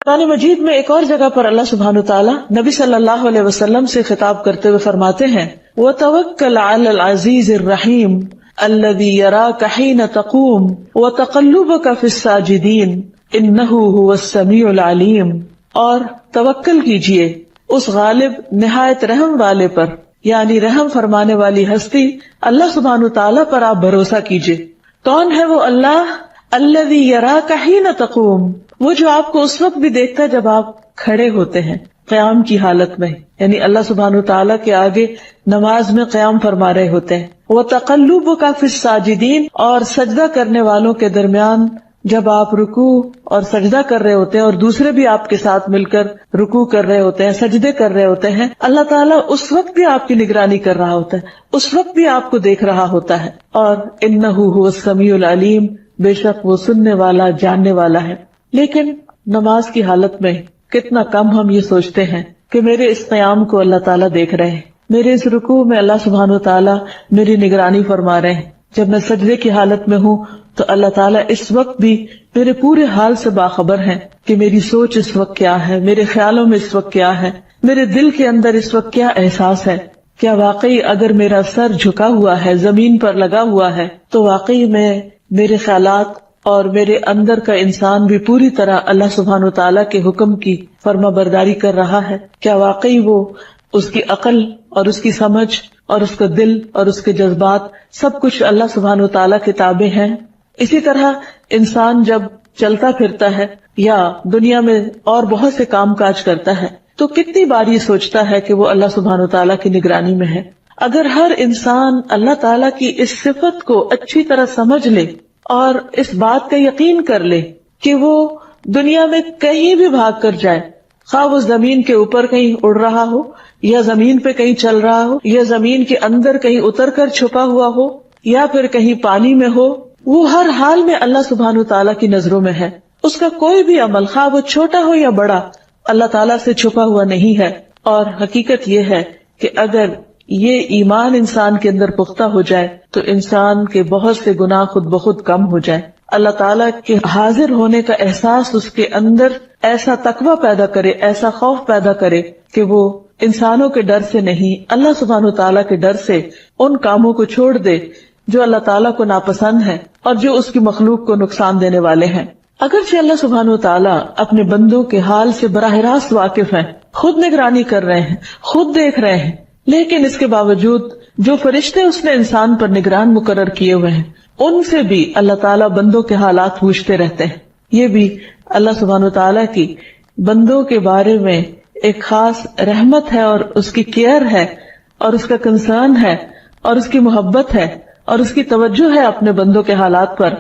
قرآن مجید میں ایک اور جگہ پر اللہ سبحانہ تعالیٰ نبی صلی اللہ علیہ وسلم سے خطاب کرتے ہوئے فرماتے ہیں وَتَوَكَّلْ عَلَى الْعَزِيزِ الرَّحِيمِ الَّذِي يَرَاكَ حِينَ تَقُومُ وَتَقَلُّبَكَ فِي السَّاجِدِينَ إِنَّهُ هُوَ السَّمِيعُ الْعَلِيمُ، اور توکل کیجئے اس غالب نہایت رحم والے پر، یعنی رحم فرمانے والی ہستی اللہ سبحانہ تعالیٰ پر آپ بھروسہ کیجئے۔ کون ہے وہ اللہ؟ الذی یراک حین تقوم، وہ جو آپ کو اس وقت بھی دیکھتا ہے جب آپ کھڑے ہوتے ہیں قیام کی حالت میں، یعنی اللہ سبحانہ تعالیٰ کے آگے نماز میں قیام فرما رہے ہوتے ہیں۔ وَتَقَلُّبُکَ فِی السَّاجِدِینَ، اور سجدہ کرنے والوں کے درمیان جب آپ رکوع اور سجدہ کر رہے ہوتے ہیں اور دوسرے بھی آپ کے ساتھ مل کر رکوع کر رہے ہوتے ہیں، سجدے کر رہے ہوتے ہیں، اللہ تعالیٰ اس وقت بھی آپ کی نگرانی کر رہا ہوتا ہے، اس وقت بھی آپ کو دیکھ رہا ہوتا ہے۔ اور اِنَّهُ هُوَ السَّمِيعُ الْعَلِيمُ، بے شک وہ سننے والا جاننے والا ہے۔ لیکن نماز کی حالت میں کتنا کم ہم یہ سوچتے ہیں کہ میرے اس قیام کو اللہ تعالیٰ دیکھ رہے ہیں، میرے اس رکوع میں اللہ سبحانہ تعالیٰ میری نگرانی فرما رہے ہیں، جب میں سجدے کی حالت میں ہوں تو اللہ تعالیٰ اس وقت بھی میرے پورے حال سے باخبر ہیں کہ میری سوچ اس وقت کیا ہے، میرے خیالوں میں اس وقت کیا ہے، میرے دل کے اندر اس وقت کیا احساس ہے۔ کیا واقعی اگر میرا سر جھکا ہوا ہے، زمین پر لگا ہوا ہے، تو واقعی میں میرے خیالات اور میرے اندر کا انسان بھی پوری طرح اللہ سبحانہ تعالیٰ کے حکم کی فرما برداری کر رہا ہے؟ کیا واقعی وہ اس کی عقل اور اس کی سمجھ اور اس کا دل اور اس کے جذبات سب کچھ اللہ سبحانہ تعالیٰ کے تابع ہیں؟ اسی طرح انسان جب چلتا پھرتا ہے یا دنیا میں اور بہت سے کام کاج کرتا ہے تو کتنی بار یہ سوچتا ہے کہ وہ اللہ سبحانہ تعالیٰ کی نگرانی میں ہے۔ اگر ہر انسان اللہ تعالیٰ کی اس صفت کو اچھی طرح سمجھ لے اور اس بات کا یقین کر لے کہ وہ دنیا میں کہیں بھی بھاگ کر جائے، خواہ وہ زمین کے اوپر کہیں اڑ رہا ہو یا زمین پہ کہیں چل رہا ہو یا زمین کے اندر کہیں اتر کر چھپا ہوا ہو یا پھر کہیں پانی میں ہو، وہ ہر حال میں اللہ سبحانہ تعالیٰ کی نظروں میں ہے۔ اس کا کوئی بھی عمل خواہ وہ چھوٹا ہو یا بڑا اللہ تعالیٰ سے چھپا ہوا نہیں ہے۔ اور حقیقت یہ ہے کہ اگر یہ ایمان انسان کے اندر پختہ ہو جائے تو انسان کے بہت سے گناہ خود بخود کم ہو جائے۔ اللہ تعالیٰ کے حاضر ہونے کا احساس اس کے اندر ایسا تقویٰ پیدا کرے، ایسا خوف پیدا کرے کہ وہ انسانوں کے ڈر سے نہیں، اللہ سبحانہ تعالیٰ کے ڈر سے ان کاموں کو چھوڑ دے جو اللہ تعالیٰ کو ناپسند ہیں اور جو اس کی مخلوق کو نقصان دینے والے ہیں۔ اگرچہ اللہ سبحانہ تعالیٰ اپنے بندوں کے حال سے براہ راست واقف ہیں، خود نگرانی کر رہے ہیں، خود دیکھ رہے ہیں، لیکن اس کے باوجود جو فرشتے اس نے انسان پر نگران مقرر کیے ہوئے ہیں ان سے بھی اللہ تعالیٰ بندوں کے حالات پوچھتے رہتے ہیں۔ یہ بھی اللہ سبحانہ تعالیٰ کی بندوں کے بارے میں ایک خاص رحمت ہے اور اس کی کیئر ہے اور اس کا کنسرن ہے اور اس کی محبت ہے اور اس کی توجہ ہے اپنے بندوں کے حالات پر۔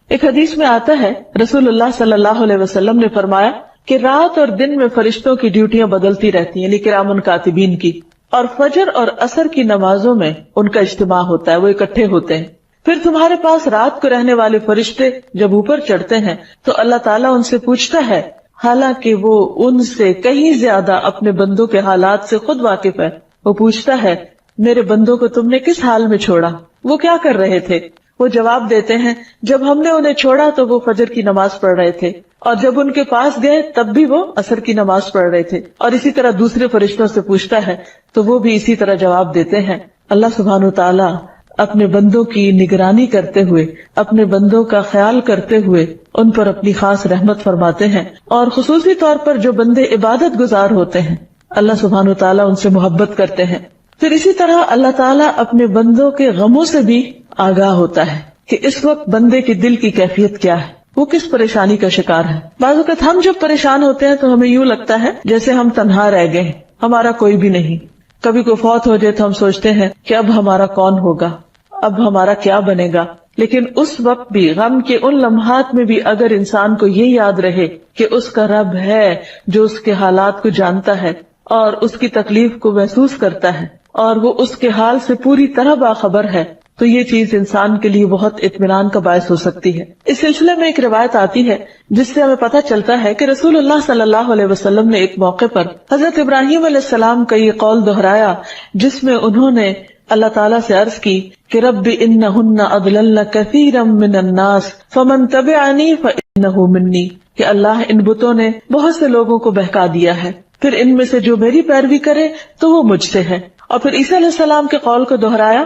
ایک حدیث میں آتا ہے رسول اللہ صلی اللہ علیہ وسلم نے فرمایا کہ رات اور دن میں فرشتوں کی ڈیوٹیاں بدلتی رہتی ہیں، یعنی کرامن کاتبین کی، اور فجر اور عصر کی نمازوں میں ان کا اجتماع ہوتا ہے، وہ اکٹھے ہوتے ہیں۔ پھر تمہارے پاس رات کو رہنے والے فرشتے جب اوپر چڑھتے ہیں تو اللہ تعالیٰ ان سے پوچھتا ہے، حالانکہ وہ ان سے کہیں زیادہ اپنے بندوں کے حالات سے خود واقف ہے۔ وہ پوچھتا ہے، میرے بندوں کو تم نے کس حال میں چھوڑا؟ وہ کیا کر رہے تھے؟ وہ جواب دیتے ہیں، جب ہم نے انہیں چھوڑا تو وہ فجر کی نماز پڑھ رہے تھے، اور جب ان کے پاس گئے تب بھی وہ عصر کی نماز پڑھ رہے تھے۔ اور اسی طرح دوسرے فرشتوں سے پوچھتا ہے تو وہ بھی اسی طرح جواب دیتے ہیں۔ اللہ سبحانہ تعالیٰ اپنے بندوں کی نگرانی کرتے ہوئے، اپنے بندوں کا خیال کرتے ہوئے ان پر اپنی خاص رحمت فرماتے ہیں، اور خصوصی طور پر جو بندے عبادت گزار ہوتے ہیں اللہ سبحانہ تعالیٰ ان سے محبت کرتے ہیں۔ پھر اسی طرح اللہ تعالیٰ اپنے بندوں کے غموں سے بھی آگاہ ہوتا ہے کہ اس وقت بندے کے دل کی کیفیت کیا ہے، وہ کس پریشانی کا شکار ہے۔ بعض اوقات ہم جب پریشان ہوتے ہیں تو ہمیں یوں لگتا ہے جیسے ہم تنہا رہ گئے، ہمارا کوئی بھی نہیں۔ کبھی کوئی فوت ہو جائے تو ہم سوچتے ہیں کہ اب ہمارا کون ہوگا، اب ہمارا کیا بنے گا۔ لیکن اس وقت بھی، غم کے ان لمحات میں بھی، اگر انسان کو یہ یاد رہے کہ اس کا رب ہے جو اس کے حالات کو جانتا ہے اور اس کی تکلیف کو محسوس کرتا ہے اور وہ اس کے حال سے پوری طرح باخبر ہے، تو یہ چیز انسان کے لیے بہت اطمینان کا باعث ہو سکتی ہے۔ اس سلسلے میں ایک روایت آتی ہے جس سے ہمیں پتہ چلتا ہے کہ رسول اللہ صلی اللہ علیہ وسلم نے ایک موقع پر حضرت ابراہیم علیہ السلام کا یہ قول دہرایا جس میں انہوں نے اللہ تعالیٰ سے عرض کی کہ رب انہن اضللن کثیرا من الناس فمن تبعنی فانہ منی، کہ اللہ ان بتوں نے بہت سے لوگوں کو بہکا دیا ہے، پھر ان میں سے جو میری پیروی کرے تو وہ مجھ سے ہے. اور پھر عیسیٰ علیہ السلام کے قول کو دہرایا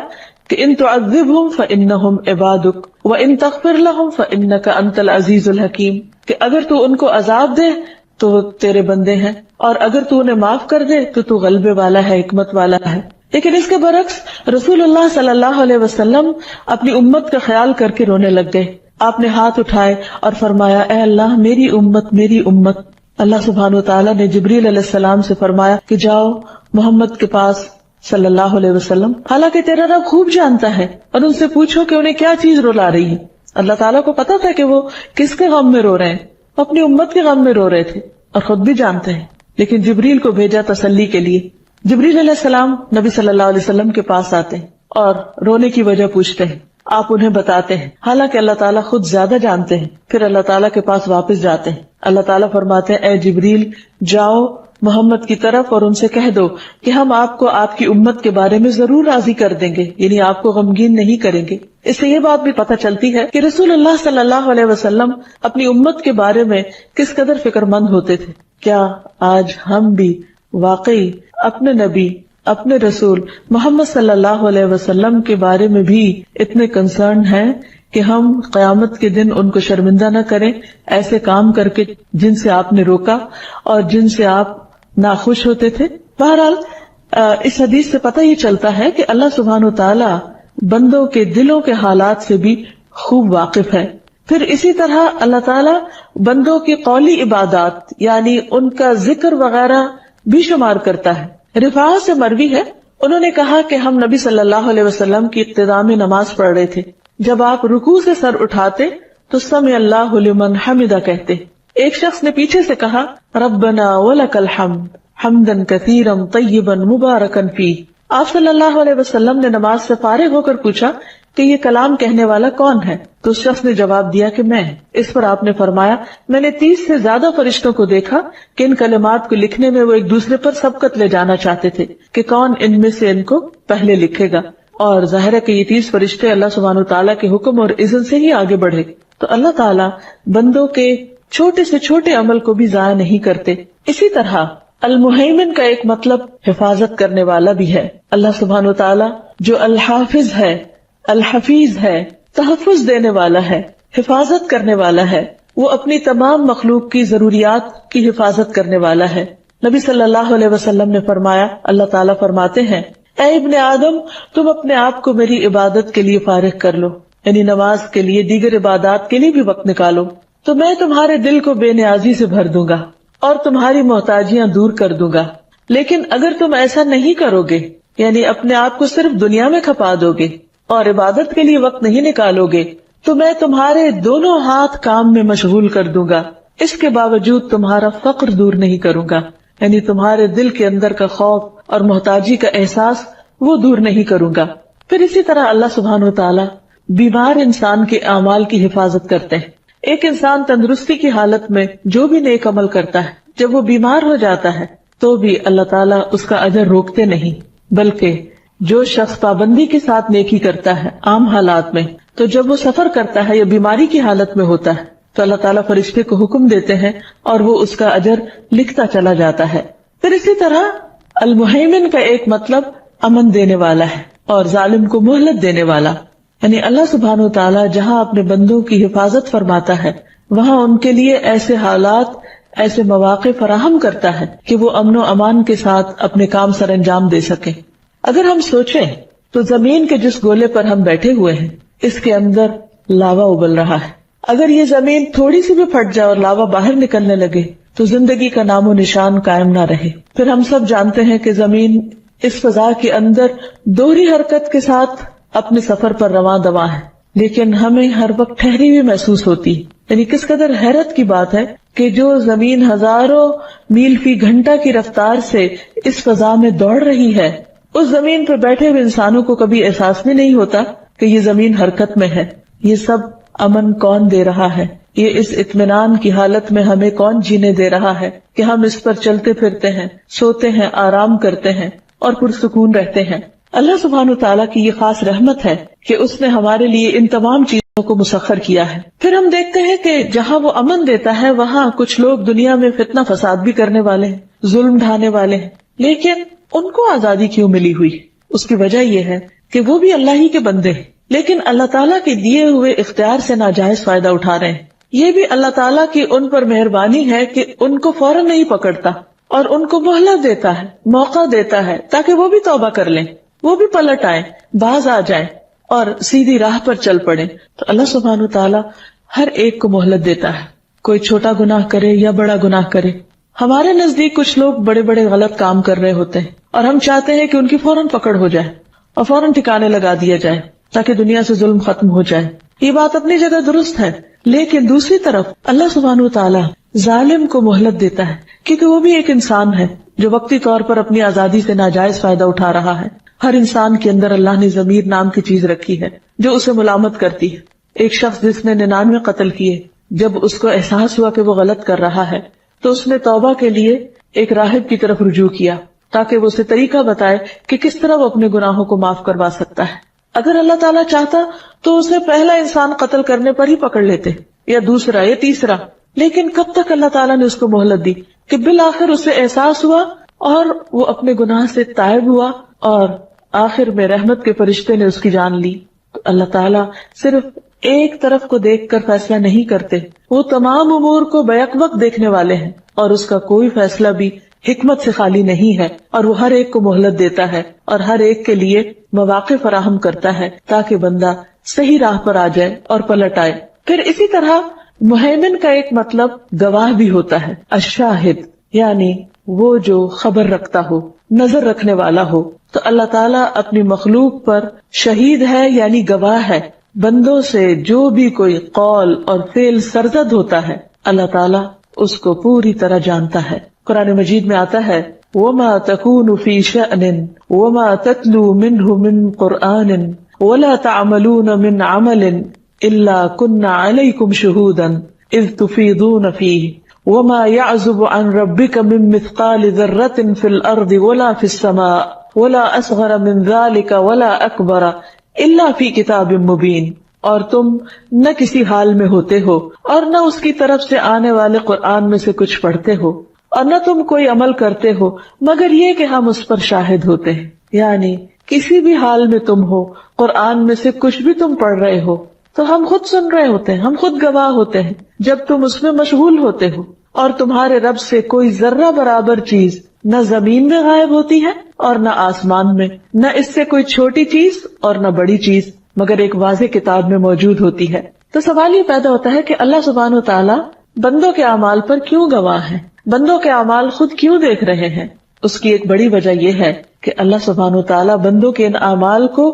کہ ان تعذبہم فانہم عبادک وان تغفر لہم فانک انت العزیز الحکیم، کہ اگر تو ان کو عذاب دے تو وہ تیرے بندے ہیں، اور اگر تو انہیں معاف کر دے تو تو غلبے والا ہے، حکمت والا ہے. لیکن اس کے برعکس رسول اللہ صلی اللہ علیہ وسلم اپنی امت کا خیال کر کے رونے لگ گئے. آپ نے ہاتھ اٹھائے اور فرمایا اے اللہ میری امت میری امت. اللہ سبحانہ وتعالیٰ نے جبریل علیہ السلام سے فرمایا کہ جاؤ محمد کے پاس صلی اللہ علیہ وسلم، حالانکہ تیرا رب خوب جانتا ہے، اور ان سے پوچھو کہ انہیں کیا چیز رلا رہی ہے. اللہ تعالیٰ کو پتا تھا کہ وہ کس کے غم میں رو رہے ہیں، وہ اپنی امت کے غم میں رو رہے تھے اور خود بھی جانتے ہیں. لیکن جبریل کو بھیجا تسلی کے لیے. جبریل علیہ السلام نبی صلی اللہ علیہ وسلم کے پاس آتے ہیں اور رونے کی وجہ پوچھتے ہیں. آپ انہیں بتاتے ہیں، حالانکہ اللہ تعالیٰ خود زیادہ جانتے ہیں. پھر اللہ تعالیٰ کے پاس واپس جاتے ہیں. اللہ تعالیٰ فرماتے ہیں اے جبریل جاؤ محمد کی طرف اور ان سے کہہ دو کہ ہم آپ کو آپ کی امت کے بارے میں ضرور راضی کر دیں گے، یعنی آپ کو غمگین نہیں کریں گے. اس سے یہ بات بھی پتہ چلتی ہے کہ رسول اللہ صلی اللہ علیہ وسلم اپنی امت کے بارے میں کس قدر فکر مند ہوتے تھے. کیا آج ہم بھی واقعی اپنے نبی اپنے رسول محمد صلی اللہ علیہ وسلم کے بارے میں بھی اتنے کنسرن ہیں کہ ہم قیامت کے دن ان کو شرمندہ نہ کریں ایسے کام کر کے جن سے آپ نے روکا اور جن سے آپ ناخوش ہوتے تھے؟ بہرحال اس حدیث سے پتہ یہ چلتا ہے کہ اللہ سبحانہ وتعالی بندوں کے دلوں کے حالات سے بھی خوب واقف ہے. پھر اسی طرح اللہ تعالیٰ بندوں کی قولی عبادات یعنی ان کا ذکر وغیرہ بھی شمار کرتا ہے. رفاع سے مروی ہے، انہوں نے کہا کہ ہم نبی صلی اللہ علیہ وسلم کی اقتداء میں نماز پڑھ رہے تھے. جب آپ رکوع سے سر اٹھاتے تو سمع اللہ لمن حمدہ کہتے. ایک شخص نے پیچھے سے کہا ربنا ولک الحمد حمدا کثیرا طیبا مبارکا فیہ. آپ صلی اللہ علیہ وسلم نے نماز سے فارغ ہو کر پوچھا کہ یہ کلام کہنے والا کون ہے؟ تو اس شخص نے جواب دیا کہ میں. اس پر آپ نے فرمایا میں نے 30 سے زیادہ فرشتوں کو دیکھا کہ ان کلمات کو لکھنے میں وہ ایک دوسرے پر سبقت لے جانا چاہتے تھے کہ کون ان میں سے ان کو پہلے لکھے گا. اور ظاہر ہے کہ یہ 30 فرشتے اللہ سبحانہ وتعالیٰ کے حکم اور اذن سے ہی آگے بڑھے. تو اللہ تعالیٰ بندوں کے چھوٹے سے چھوٹے عمل کو بھی ضائع نہیں کرتے. اسی طرح المہیمن کا ایک مطلب حفاظت کرنے والا بھی ہے. اللہ سبحانہ وتعالیٰ جو الحافظ ہے، الحفیظ ہے، تحفظ دینے والا ہے، حفاظت کرنے والا ہے. وہ اپنی تمام مخلوق کی ضروریات کی حفاظت کرنے والا ہے. نبی صلی اللہ علیہ وسلم نے فرمایا، اللہ تعالیٰ فرماتے ہیں اے ابن آدم تم اپنے آپ کو میری عبادت کے لیے فارغ کر لو، یعنی نماز کے لیے دیگر عبادات کے لیے بھی وقت نکالو، تو میں تمہارے دل کو بے نیازی سے بھر دوں گا اور تمہاری محتاجیاں دور کر دوں گا. لیکن اگر تم ایسا نہیں کرو گے، یعنی اپنے آپ کو صرف دنیا میں کھپا دو گے اور عبادت کے لیے وقت نہیں نکالو گے، تو میں تمہارے دونوں ہاتھ کام میں مشغول کر دوں گا، اس کے باوجود تمہارا فقر دور نہیں کروں گا، یعنی تمہارے دل کے اندر کا خوف اور محتاجی کا احساس وہ دور نہیں کروں گا. پھر اسی طرح اللہ سبحانہ وتعالی بیمار انسان کے اعمال کی حفاظت کرتے ہیں. ایک انسان تندرستی کی حالت میں جو بھی نیک عمل کرتا ہے، جب وہ بیمار ہو جاتا ہے تو بھی اللہ تعالیٰ اس کا اجر روکتے نہیں، بلکہ جو شخص پابندی کے ساتھ نیکی کرتا ہے عام حالات میں، تو جب وہ سفر کرتا ہے یا بیماری کی حالت میں ہوتا ہے تو اللہ تعالیٰ فرشتے کو حکم دیتے ہیں اور وہ اس کا اجر لکھتا چلا جاتا ہے. پھر اسی طرح المہیمن کا ایک مطلب امن دینے والا ہے اور ظالم کو مہلت دینے والا، یعنی اللہ سبحانہ وتعالیٰ جہاں اپنے بندوں کی حفاظت فرماتا ہے وہاں ان کے لیے ایسے حالات، ایسے مواقع فراہم کرتا ہے کہ وہ امن و امان کے ساتھ اپنے کام سر انجام دے سکیں. اگر ہم سوچیں تو زمین کے جس گولے پر ہم بیٹھے ہوئے ہیں اس کے اندر لاوا ابل رہا ہے. اگر یہ زمین تھوڑی سی بھی پھٹ جائے اور لاوا باہر نکلنے لگے تو زندگی کا نام و نشان قائم نہ رہے. پھر ہم سب جانتے ہیں کہ زمین اس فضا کے اندر دوہری حرکت کے ساتھ اپنے سفر پر رواں دواں ہے، لیکن ہمیں ہر وقت ٹھہری ہوئی محسوس ہوتی. یعنی کس قدر حیرت کی بات ہے کہ جو زمین ہزاروں میل فی گھنٹہ کی رفتار سے اس فضا میں دوڑ رہی ہے، اس زمین پر بیٹھے ہوئے انسانوں کو کبھی احساس بھی نہیں ہوتا کہ یہ زمین حرکت میں ہے. یہ سب امن کون دے رہا ہے؟ یہ اس اطمینان کی حالت میں ہمیں کون جینے دے رہا ہے کہ ہم اس پر چلتے پھرتے ہیں، سوتے ہیں، آرام کرتے ہیں اور پرسکون رہتے ہیں. اللہ سبحانہ تعالیٰ کی یہ خاص رحمت ہے کہ اس نے ہمارے لیے ان تمام چیزوں کو مسخر کیا ہے. پھر ہم دیکھتے ہیں کہ جہاں وہ امن دیتا ہے وہاں کچھ لوگ دنیا میں فتنہ فساد بھی کرنے والے ہیں، ظلم ڈھانے والے ہیں، لیکن ان کو آزادی کیوں ملی ہوئی؟ اس کی وجہ یہ ہے کہ وہ بھی اللہ ہی کے بندے ہیں، لیکن اللہ تعالیٰ کے دیے ہوئے اختیار سے ناجائز فائدہ اٹھا رہے ہیں. یہ بھی اللہ تعالیٰ کی ان پر مہربانی ہے کہ ان کو فوراً نہیں پکڑتا اور ان کو مہلت دیتا ہے، موقع دیتا ہے تاکہ وہ بھی توبہ کر لیں، وہ بھی پلٹ آئیں، باز آ جائیں اور سیدھی راہ پر چل پڑیں. تو اللہ سبحانہ تعالیٰ ہر ایک کو مہلت دیتا ہے، کوئی چھوٹا گناہ کرے یا بڑا گناہ کرے. ہمارے نزدیک کچھ لوگ بڑے بڑے غلط کام کر رہے ہوتے ہیں اور ہم چاہتے ہیں کہ ان کی فوراً پکڑ ہو جائے اور فوراً ٹھکانے لگا دیا جائے تاکہ دنیا سے ظلم ختم ہو جائے. یہ بات اپنی جگہ درست ہے، لیکن دوسری طرف اللہ سبحانہ تعالیٰ ظالم کو مہلت دیتا ہے کیونکہ وہ بھی ایک انسان ہے جو وقتی طور پر اپنی آزادی سے ناجائز فائدہ اٹھا رہا ہے. ہر انسان کے اندر اللہ نے ضمیر نام کی چیز رکھی ہے جو اسے ملامت کرتی ہے. ایک شخص جس نے 99 قتل کیے، جب اس کو احساس ہوا کہ وہ غلط کر رہا ہے تو اس نے توبہ کے لیے ایک راہب کی طرف رجوع کیا تاکہ وہ اسے طریقہ بتائے کہ کس طرح وہ اپنے گناہوں کو معاف کروا سکتا ہے. اگر اللہ تعالیٰ چاہتا تو اسے پہلا انسان قتل کرنے پر ہی پکڑ لیتے یا دوسرا یا تیسرا، لیکن کب تک اللہ تعالیٰ نے اس کو مہلت دی کہ بالآخر اسے احساس ہوا اور وہ اپنے گناہ سے تائب ہوا اور آخر میں رحمت کے فرشتے نے اس کی جان لی. تو اللہ تعالیٰ صرف ایک طرف کو دیکھ کر فیصلہ نہیں کرتے، وہ تمام امور کو بیک وقت دیکھنے والے ہیں اور اس کا کوئی فیصلہ بھی حکمت سے خالی نہیں ہے، اور وہ ہر ایک کو مہلت دیتا ہے اور ہر ایک کے لیے مواقع فراہم کرتا ہے تاکہ بندہ صحیح راہ پر آ جائے اور پلٹ آئے. پھر اسی طرح مہیمن کا ایک مطلب گواہ بھی ہوتا ہے، الشاہد، یعنی وہ جو خبر رکھتا ہو، نظر رکھنے والا ہو. تو اللہ تعالیٰ اپنی مخلوق پر شہید ہے یعنی گواہ ہے. بندوں سے جو بھی کوئی قول اور فعل سرزد ہوتا ہے اللہ تعالیٰ اس کو پوری طرح جانتا ہے. قرآن مجید میں آتا ہے وَمَا تَكُونُ فِي شَأْنٍ وَمَا تَتْلُو مِنْهُ مِنْ قُرْآنٍ وَلَا تَعْمَلُونَ مِنْ عَمَلٍ إِلَّا كُنَّا عَلَيْكُمْ شُهُودًا إِذْ تُفِيضُونَ فِيهِ وَمَا يَعْزُبُ عَنْ رَبِّكَ مِنْ مِثْقَالِ ذَرَّةٍ فِي الْأَرْضِ وَلَا فِي السَّمَاءِ وَلَا أَصْغَرَ مِنْ ذَلِكَ وَلَا أَكْبَرَ إِلَّا فِي كِتَابٍ مُبِينٍ. اور تم نہ کسی حال میں ہوتے ہو اور نہ اس کی طرف سے آنے والے قرآن میں سے کچھ پڑھتے ہو اور نہ تم کوئی عمل کرتے ہو مگر یہ کہ ہم اس پر شاہد ہوتے ہیں. یعنی کسی بھی حال میں تم ہو، قرآن میں سے کچھ بھی تم پڑھ رہے ہو تو ہم خود سن رہے ہوتے ہیں، ہم خود گواہ ہوتے ہیں جب تم اس میں مشغول ہوتے ہو. اور تمہارے رب سے کوئی ذرہ برابر چیز نہ زمین میں غائب ہوتی ہے اور نہ آسمان میں، نہ اس سے کوئی چھوٹی چیز اور نہ بڑی چیز مگر ایک واضح کتاب میں موجود ہوتی ہے. تو سوال یہ پیدا ہوتا ہے کہ اللہ سبحانہ و تعالیٰ بندوں کے اعمال پر کیوں گواہ ہے، بندوں کے اعمال خود کیوں دیکھ رہے ہیں؟ اس کی ایک بڑی وجہ یہ ہے کہ اللہ سبحانہ و تعالیٰ بندوں کے ان اعمال کو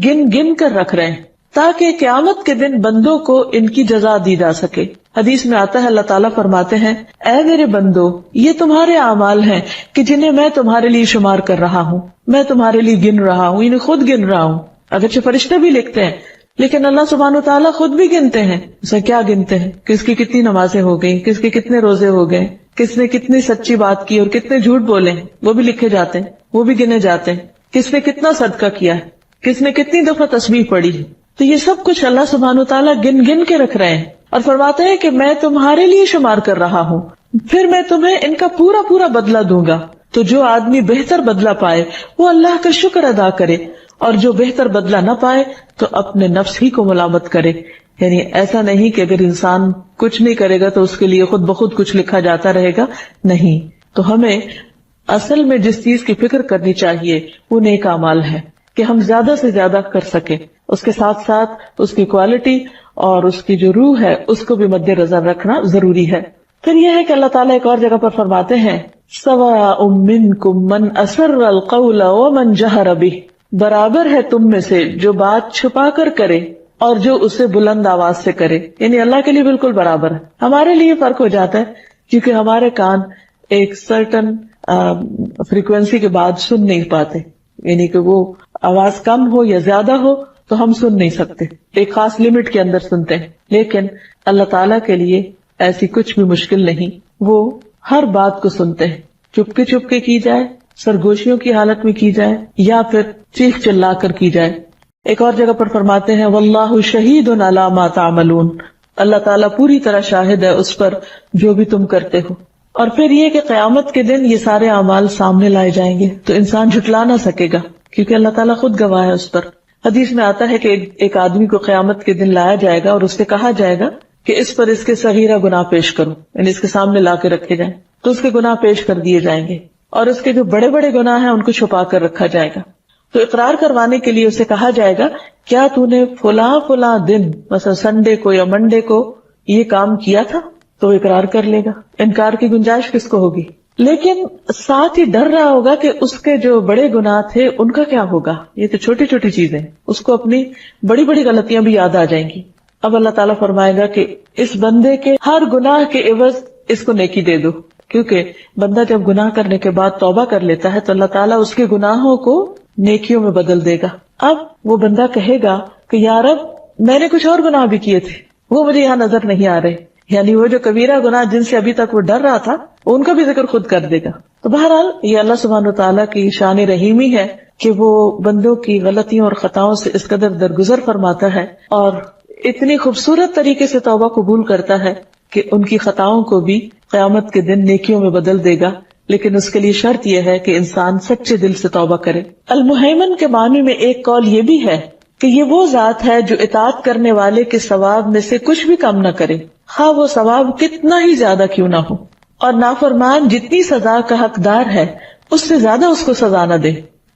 گن گن کر رکھ رہے ہیں تاکہ قیامت کے دن بندوں کو ان کی جزا دی جا سکے. حدیث میں آتا ہے اللہ تعالیٰ فرماتے ہیں اے میرے بندو، یہ تمہارے اعمال ہیں کہ جنہیں میں تمہارے لیے شمار کر رہا ہوں، میں تمہارے لیے گن رہا ہوں، انہیں خود گن رہا ہوں. اگرچہ فرشتے بھی لکھتے ہیں لیکن اللہ سبحانہ تعالیٰ خود بھی گنتے ہیں. اسے کیا گنتے ہیں؟ کس کی کتنی نمازیں ہو گئی، کس کے کتنے روزے ہو گئے، کس نے کتنی سچی بات کی اور کتنے جھوٹ بولے ہیں، وہ بھی لکھے جاتے ہیں، وہ بھی گنے جاتے ہیں. کس نے کتنا صدقہ کیا ہے، کس نے کتنی دفعہ تسبیح پڑھی ہے. تو یہ سب کچھ اللہ سبحانہ تعالیٰ گن گن کے رکھ رہے ہیں اور فرماتے ہیں کہ میں تمہارے لیے شمار کر رہا ہوں، پھر میں تمہیں ان کا پورا پورا بدلہ دوں گا. تو جو آدمی بہتر بدلہ پائے وہ اللہ کا شکر ادا کرے، اور جو بہتر بدلہ نہ پائے تو اپنے نفس ہی کو ملامت کرے. یعنی ایسا نہیں کہ اگر انسان کچھ نہیں کرے گا تو اس کے لیے خود بخود کچھ لکھا جاتا رہے گا، نہیں. تو ہمیں اصل میں جس چیز کی فکر کرنی چاہیے وہ نیک اعمال ہے کہ ہم زیادہ سے زیادہ کر سکیں، اس کے ساتھ ساتھ اس کی کوالٹی اور اس کی جو روح ہے اس کو بھی مد نظر رکھنا ضروری ہے. پھر یہ ہے کہ اللہ تعالیٰ ایک اور جگہ پر فرماتے ہیں سواء منکم من اسر القول ومن جہر بہ، برابر ہے تم میں سے جو بات چھپا کر کرے اور جو اسے بلند آواز سے کرے. یعنی اللہ کے لیے بالکل برابر ہے. ہمارے لیے فرق ہو جاتا ہے کیونکہ ہمارے کان ایک سرٹن فریکوینسی کے بعد سن نہیں پاتے، یعنی کہ وہ آواز کم ہو یا زیادہ ہو تو ہم سن نہیں سکتے، ایک خاص لمٹ کے اندر سنتے ہیں. لیکن اللہ تعالیٰ کے لیے ایسی کچھ بھی مشکل نہیں، وہ ہر بات کو سنتے ہیں، چپکے چپکے کی جائے سرگوشیوں کی حالت میں کی جائے یا پھر چیخ چلا کر کی جائے۔ ایک اور جگہ پر فرماتے ہیں واللہ شہید علی ما تعملون، اللہ تعالیٰ پوری طرح شاہد ہے اس پر جو بھی تم کرتے ہو۔ اور پھر یہ کہ قیامت کے دن یہ سارے اعمال سامنے لائے جائیں گے تو انسان جھٹلا نہ سکے گا، کیونکہ اللہ تعالیٰ خود گواہ ہے اس پر۔ حدیث میں آتا ہے کہ ایک آدمی کو قیامت کے دن لایا جائے گا اور اس سے کہا جائے گا کہ اس پر اس کے صغیرہ گناہ پیش کرو، یعنی اس کے سامنے لا کے رکھے جائیں تو اس کے گناہ پیش کر دیے جائیں گے، اور اس کے جو بڑے بڑے گناہ ہیں ان کو چھپا کر رکھا جائے گا۔ تو اقرار کروانے کے لیے اسے کہا جائے گا کیا تو نے فلاں فلاں دن مثلا سنڈے کو یا منڈے کو یہ کام کیا تھا، تو وہ اقرار کر لے گا، انکار کی گنجائش کس کو ہوگی؟ لیکن ساتھ ہی ڈر رہا ہوگا کہ اس کے جو بڑے گناہ تھے ان کا کیا ہوگا، یہ تو چھوٹی چھوٹی چیزیں، اس کو اپنی بڑی بڑی غلطیاں بھی یاد آ جائیں گی۔ اب اللہ تعالیٰ فرمائے گا کہ اس بندے کے ہر گناہ کے عوض اس کو نیکی دے دو، کیونکہ بندہ جب گناہ کرنے کے بعد توبہ کر لیتا ہے تو اللہ تعالیٰ اس کے گناہوں کو نیکیوں میں بدل دے گا۔ اب وہ بندہ کہے گا کہ یا رب میں نے کچھ اور گناہ بھی کیے تھے، وہ مجھے یہاں نظر نہیں آ رہے، یعنی وہ جو کبیرہ گناہ جن سے ابھی تک وہ ڈر رہا تھا ان کا بھی ذکر خود کر دے گا۔ تو بہرحال یہ اللہ سبحانہ وتعالیٰ کی شان رحیمی ہے کہ وہ بندوں کی غلطیوں اور خطاؤں سے اس قدر درگزر فرماتا ہے اور اتنی خوبصورت طریقے سے توبہ قبول کرتا ہے کہ ان کی خطاؤں کو بھی قیامت کے دن نیکیوں میں بدل دے گا، لیکن اس کے لیے شرط یہ ہے کہ انسان سچے دل سے توبہ کرے۔ المہیمن کے معنی میں ایک قول یہ بھی ہے کہ یہ وہ ذات ہے جو اطاعت کرنے والے کے ثواب میں سے کچھ بھی کم نہ کرے، خواہ وہ ثواب کتنا ہی زیادہ کیوں نہ ہو، اور نافرمان جتنی سزا کا حقدار ہے اس سے زیادہ اس کو سزا نہ دے،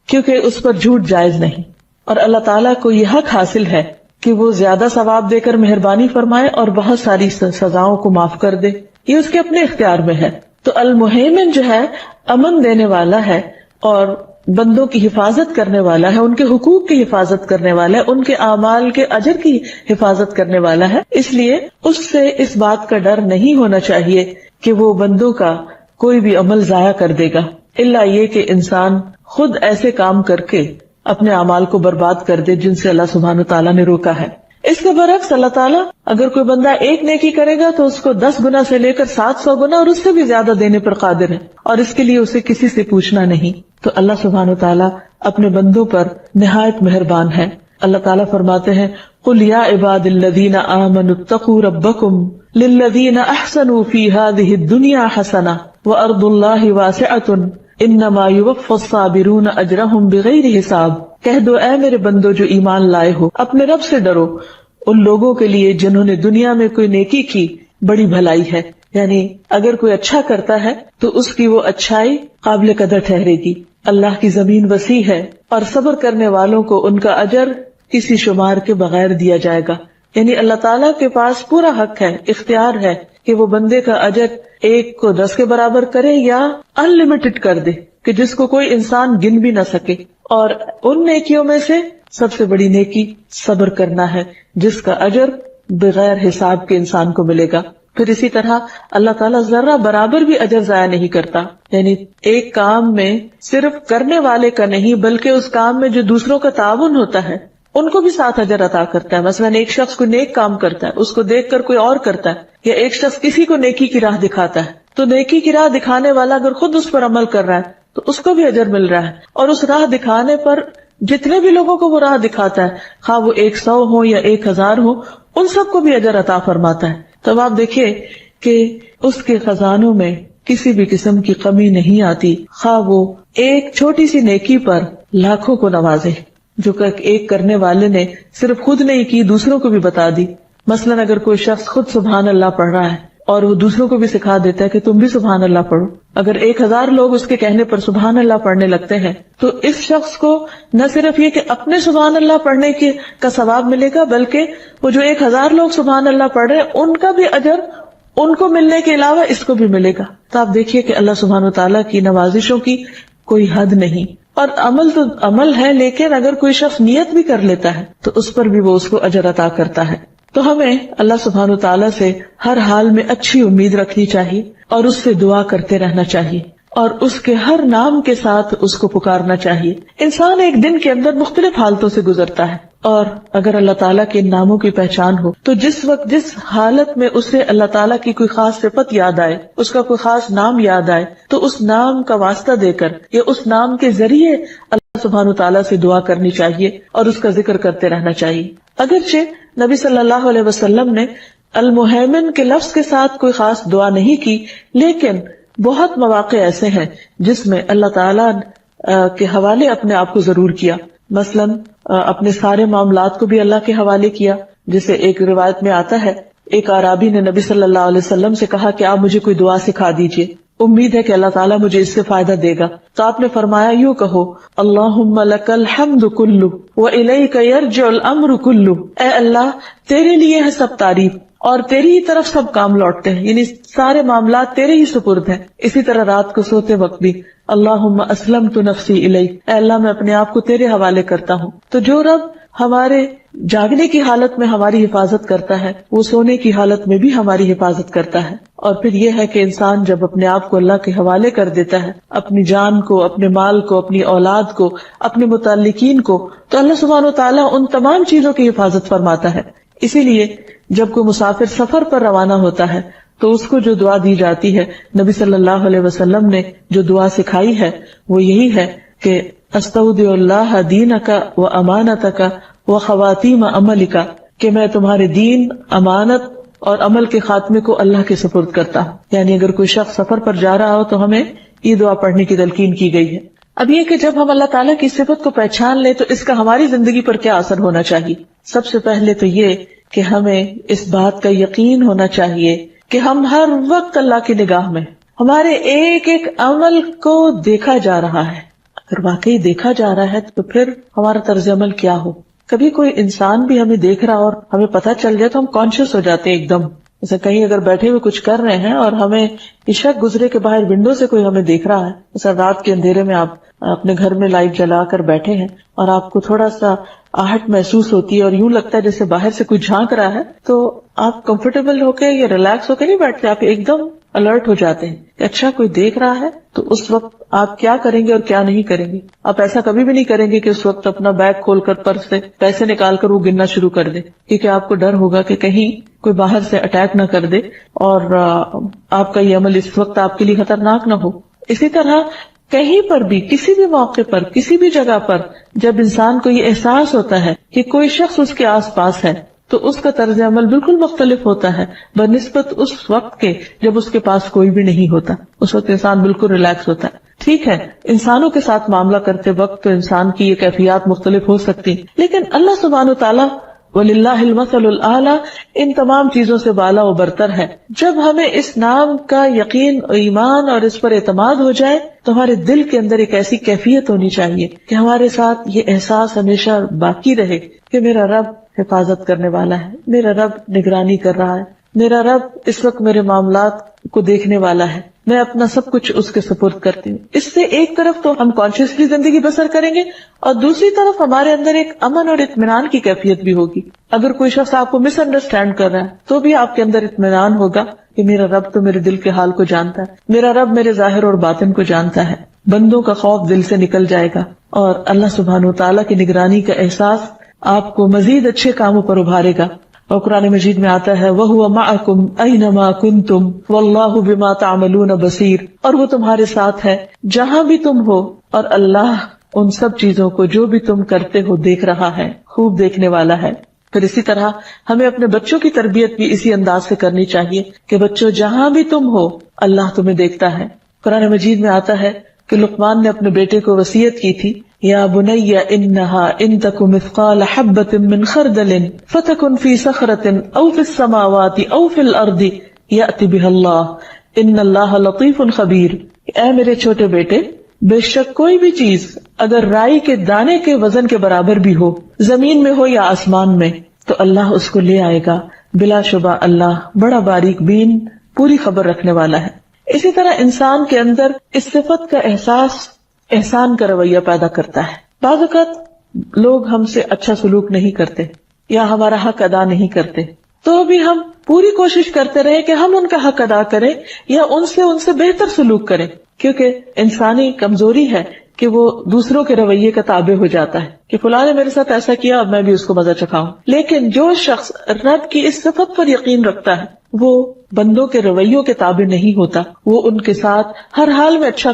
کیونکہ اس پر جھوٹ جائز نہیں۔ اور اللہ تعالیٰ کو یہ حق حاصل ہے کہ وہ زیادہ ثواب دے کر مہربانی فرمائے اور بہت ساری سزاؤں کو معاف کر دے، یہ اس کے اپنے اختیار میں ہے۔ تو المہیمن جو ہے امن دینے والا ہے اور بندوں کی حفاظت کرنے والا ہے، ان کے حقوق کی حفاظت کرنے والا ہے، ان کے اعمال کے اجر کی حفاظت کرنے والا ہے، اس لیے اس سے اس بات کا ڈر نہیں ہونا چاہیے کہ وہ بندوں کا کوئی بھی عمل ضائع کر دے گا، الا یہ کہ انسان خود ایسے کام کر کے اپنے اعمال کو برباد کر دے جن سے اللہ سبحانہ تعالیٰ نے روکا ہے۔ اس کے برعکس اللہ تعالیٰ اگر کوئی بندہ ایک نیکی کرے گا تو اس کو 10 گنا سے لے کر 700 گنا اور اس سے بھی زیادہ دینے پر قادر ہے، اور اس کے لیے اسے کسی سے پوچھنا نہیں۔ تو اللہ سبحانہ تعالیٰ اپنے بندوں پر نہایت مہربان ہے۔ اللہ تعالیٰ فرماتے ہیں قُلْ يَا عِبَادِ الَّذِينَ آمَنُوا اتَّقُوا رَبَّكُمْ لِلَّذِينَ أَحْسَنُوا فِي هَذِهِ الدُّنْيَا حَسَنَةٌ وَأَرْضُ اللَّهِ وَاسِعَةٌ انما یوفی الصابرون اجرہم بغیر حساب۔ کہہ دو اے میرے بندو جو ایمان لائے ہو، اپنے رب سے ڈرو، ان لوگوں کے لیے جنہوں نے دنیا میں کوئی نیکی کی بڑی بھلائی ہے، یعنی اگر کوئی اچھا کرتا ہے تو اس کی وہ اچھائی قابل قدر ٹھہرے گی۔ اللہ کی زمین وسیع ہے اور صبر کرنے والوں کو ان کا اجر کسی شمار کے بغیر دیا جائے گا، یعنی اللہ تعالیٰ کے پاس پورا حق ہے، اختیار ہے کہ وہ بندے کا اجر ایک کو 10 کے برابر کرے یا ان لمیٹڈ کر دے کہ جس کو کوئی انسان گن بھی نہ سکے۔ اور ان نیکیوں میں سے سب سے بڑی نیکی صبر کرنا ہے جس کا اجر بغیر حساب کے انسان کو ملے گا۔ پھر اسی طرح اللہ تعالیٰ ذرہ برابر بھی اجر ضائع نہیں کرتا، یعنی ایک کام میں صرف کرنے والے کا نہیں بلکہ اس کام میں جو دوسروں کا تعاون ہوتا ہے ان کو بھی ساتھ اجر عطا کرتا ہے۔ مثلا ایک شخص کو نیک کام کرتا ہے، اس کو دیکھ کر کوئی اور کرتا ہے، یا ایک شخص کسی کو نیکی کی راہ دکھاتا ہے تو نیکی کی راہ دکھانے والا اگر خود اس پر عمل کر رہا ہے تو اس کو بھی اجر مل رہا ہے، اور اس راہ دکھانے پر جتنے بھی لوگوں کو وہ راہ دکھاتا ہے، خواہ وہ 100 ہو یا 1000 ہو، ان سب کو بھی اجر عطا فرماتا ہے۔ تب آپ دیکھیے کہ اس کے خزانوں میں کسی بھی قسم کی کمی نہیں آتی، خواہ وہ ایک چھوٹی سی نیکی پر لاکھوں کو نوازے، جو کہ ایک کرنے والے نے صرف خود نہیں کی، دوسروں کو بھی بتا دی۔ مثلا اگر کوئی شخص خود سبحان اللہ پڑھ رہا ہے اور وہ دوسروں کو بھی سکھا دیتا ہے کہ تم بھی سبحان اللہ پڑھو، اگر 1000 لوگ اس کے کہنے پر سبحان اللہ پڑھنے لگتے ہیں تو اس شخص کو نہ صرف یہ کہ اپنے سبحان اللہ پڑھنے کا ثواب ملے گا، بلکہ وہ جو 1000 لوگ سبحان اللہ پڑھ رہے ہیں ان کا بھی اجر ان کو ملنے کے علاوہ اس کو بھی ملے گا۔ تو آپ دیکھیے کہ اللہ سبحانہ وتعالیٰ کی نوازشوں کی کوئی حد نہیں۔ اور عمل تو عمل ہے، لیکن اگر کوئی شخص نیت بھی کر لیتا ہے تو اس پر بھی وہ اس کو اجر عطا کرتا ہے۔ تو ہمیں اللہ سبحانہ وتعالیٰ سے ہر حال میں اچھی امید رکھنی چاہیے اور اس سے دعا کرتے رہنا چاہیے، اور اس کے ہر نام کے ساتھ اس کو پکارنا چاہیے. انسان ایک دن کے اندر مختلف حالتوں سے گزرتا ہے، اور اگر اللہ تعالیٰ کے ان ناموں کی پہچان ہو تو جس وقت جس حالت میں اسے اللہ تعالیٰ کی کوئی خاص صفت یاد آئے، اس کا کوئی خاص نام یاد آئے، تو اس نام کا واسطہ دے کر یا اس نام کے ذریعے اللہ سبحانہ تعالیٰ سے دعا کرنی چاہیے اور اس کا ذکر کرتے رہنا چاہیے. اگرچہ نبی صلی اللہ علیہ وسلم نے المہیمن کے لفظ کے ساتھ کوئی خاص دعا نہیں کی، لیکن بہت مواقع ایسے ہیں جس میں اللہ تعالیٰ کے حوالے اپنے آپ کو ضرور کیا. مثلاً اپنے سارے معاملات کو بھی اللہ کے حوالے کیا. جیسے ایک روایت میں آتا ہے، ایک اعرابی نے نبی صلی اللہ علیہ وسلم سے کہا کہ آپ مجھے کوئی دعا سکھا دیجئے، امید ہے کہ اللہ تعالیٰ مجھے اس سے فائدہ دے گا. تو آپ نے فرمایا یوں کہو، اللہم لک الحمد کلہ والیک یرجع الامر کلہ، اے اللہ تیرے لیے ہے سب تعریف اور تیری ہی طرف سب کام لوٹتے ہیں، یعنی سارے معاملات تیرے ہی سپرد ہیں. اسی طرح رات کو سوتے وقت بھی اللہم اسلمت نفسی الیک، اے اللہ میں اپنے آپ کو تیرے حوالے کرتا ہوں. تو جو رب ہمارے جاگنے کی حالت میں ہماری حفاظت کرتا ہے وہ سونے کی حالت میں بھی ہماری حفاظت کرتا ہے. اور پھر یہ ہے کہ انسان جب اپنے آپ کو اللہ کے حوالے کر دیتا ہے، اپنی جان کو، اپنے مال کو، اپنی اولاد کو، اپنے متعلقین کو، تو اللہ سبحانہ وتعالیٰ ان تمام چیزوں کی حفاظت فرماتا ہے. اسی لیے جب کوئی مسافر سفر پر روانہ ہوتا ہے تو اس کو جو دعا دی جاتی ہے، نبی صلی اللہ علیہ وسلم نے جو دعا سکھائی ہے وہ یہی ہے کہ استودع اللہ دینک و امانتک و خواتیم عملک، کہ میں تمہارے دین، امانت اور عمل کے خاتمے کو اللہ کے سپرد کرتا ہوں. یعنی اگر کوئی شخص سفر پر جا رہا ہو تو ہمیں یہ دعا پڑھنے کی تلقین کی گئی ہے. اب یہ کہ جب ہم اللہ تعالیٰ کی صفت کو پہچان لیں تو اس کا ہماری زندگی پر کیا اثر ہونا چاہیے. سب سے پہلے تو یہ کہ ہمیں اس بات کا یقین ہونا چاہیے کہ ہم ہر وقت اللہ کی نگاہ میں ہمارے ایک ایک عمل کو دیکھا جا رہا ہے. اگر واقعی دیکھا جا رہا ہے تو پھر ہمارا طرز عمل کیا ہو. کبھی کوئی انسان بھی ہمیں دیکھ رہا اور ہمیں پتہ چل جائے تو ہم کانشیس ہو جاتے ہیں ایک دم. جیسے کہیں اگر بیٹھے ہوئے کچھ کر رہے ہیں اور ہمیں شک گزرے کے باہر ونڈو سے کوئی ہمیں دیکھ رہا ہے، جیسے رات کے اندھیرے میں آپ اپنے گھر میں لائٹ جلا کر بیٹھے ہیں اور آپ کو تھوڑا سا آہٹ محسوس ہوتی ہے اور یوں لگتا ہے جیسے باہر سے کوئی جھانک رہا ہے، تو آپ کمفرٹیبل ہو کے یا ریلیکس ہو کے نہیں بیٹھتے، آپ ایک دم الرٹ ہو جاتے ہیں کہ اچھا کوئی دیکھ رہا ہے. تو اس وقت آپ کیا کریں گے اور کیا نہیں کریں گے. آپ ایسا کبھی بھی نہیں کریں گے کہ اس وقت اپنا بیگ کھول کر پرس سے پیسے نکال کر وہ گننا شروع کر دے، کیونکہ آپ کو ڈر ہوگا کہ کہیں کوئی باہر سے اٹیک نہ کر دے اور آپ کا یہ عمل اس وقت آپ کے لیے خطرناک نہ ہو. اسی طرح کہیں پر بھی، کسی بھی موقع پر، کسی بھی جگہ پر جب انسان کو یہ احساس ہوتا ہے کہ کوئی شخص اس کے آس پاس ہے تو اس کا طرز عمل بالکل مختلف ہوتا ہے بنسبت اس وقت کے جب اس کے پاس کوئی بھی نہیں ہوتا. اس وقت انسان بالکل ریلیکس ہوتا ہے. ٹھیک ہے، انسانوں کے ساتھ معاملہ کرتے وقت تو انسان کی یہ کیفیات مختلف ہو سکتی، لیکن اللہ سبحانہ وتعالیٰ وَلِلَّهِ الْمَثَلُ الْأَعْلَى ان تمام چیزوں سے بالا و برتر ہے. جب ہمیں اس نام کا یقین و ایمان اور اس پر اعتماد ہو جائے تو ہمارے دل کے اندر ایک ایسی کیفیت ہونی چاہیے کہ ہمارے ساتھ یہ احساس ہمیشہ باقی رہے کہ میرا رب حفاظت کرنے والا ہے، میرا رب نگرانی کر رہا ہے، میرا رب اس وقت میرے معاملات کو دیکھنے والا ہے، میں اپنا سب کچھ اس کے سپرد کرتی ہوں. اس سے ایک طرف تو ہم کانشیسلی زندگی بسر کریں گے اور دوسری طرف ہمارے اندر ایک امن اور اطمینان کی کیفیت بھی ہوگی. اگر کوئی شخص آپ کو مس انڈرسٹینڈ کر رہا ہے تو بھی آپ کے اندر اطمینان ہوگا کہ میرا رب تو میرے دل کے حال کو جانتا ہے، میرا رب میرے ظاہر اور باطن کو جانتا ہے. بندوں کا خوف دل سے نکل جائے گا اور اللہ سبحانہ وتعالیٰ کی نگرانی کا احساس آپ کو مزید اچھے کاموں پر ابھارے گا. اور قرآن مجید میں آتا ہے وَهُوَ مَعَكُمْ أَيْنَمَا كُنْتُمْ وَاللَّهُ بِمَا تَعْمَلُونَ بَصِيرٌ، اور وہ تمہارے ساتھ ہے جہاں بھی تم ہو اور اللہ ان سب چیزوں کو جو بھی تم کرتے ہو دیکھ رہا ہے، خوب دیکھنے والا ہے. پھر اسی طرح ہمیں اپنے بچوں کی تربیت بھی اسی انداز سے کرنی چاہیے کہ بچوں جہاں بھی تم ہو اللہ تمہیں دیکھتا ہے. قرآن مجید میں آتا ہے کہ لقمان نے اپنے بیٹے کو وصیت کی تھی یا بنی انہا ان تک مثقال حبۃ من خردل فتکن فی صخرۃ او فی السماوات او فی الارض یأتی بها اللہ ان اللہ لطیف خبیر. اے میرے چھوٹے بیٹے، بے شک کوئی بھی چیز اگر رائی کے دانے کے وزن کے برابر بھی ہو، زمین میں ہو یا آسمان میں، تو اللہ اس کو لے آئے گا. بلا شبہ اللہ بڑا باریک بین، پوری خبر رکھنے والا ہے. اسی طرح انسان کے اندر اس صفت کا احساس احسان کا رویہ پیدا کرتا ہے. بعض اوقات لوگ ہم سے اچھا سلوک نہیں کرتے یا ہمارا حق ادا نہیں کرتے تو بھی ہم پوری کوشش کرتے رہے کہ ہم ان کا حق ادا کریں یا ان سے بہتر سلوک کریں. کیونکہ انسانی کمزوری ہے کہ وہ دوسروں کے رویے کا تابع ہو جاتا ہے کہ فلاں نے میرے ساتھ ایسا کیا، اب میں بھی اس کو مزہ چکھاؤں. لیکن جو شخص رب کی اس صفت پر یقین رکھتا ہے وہ بندوں کے رویوں کے تابع نہیں ہوتا، وہ ان کے ساتھ ہر حال میں اچھا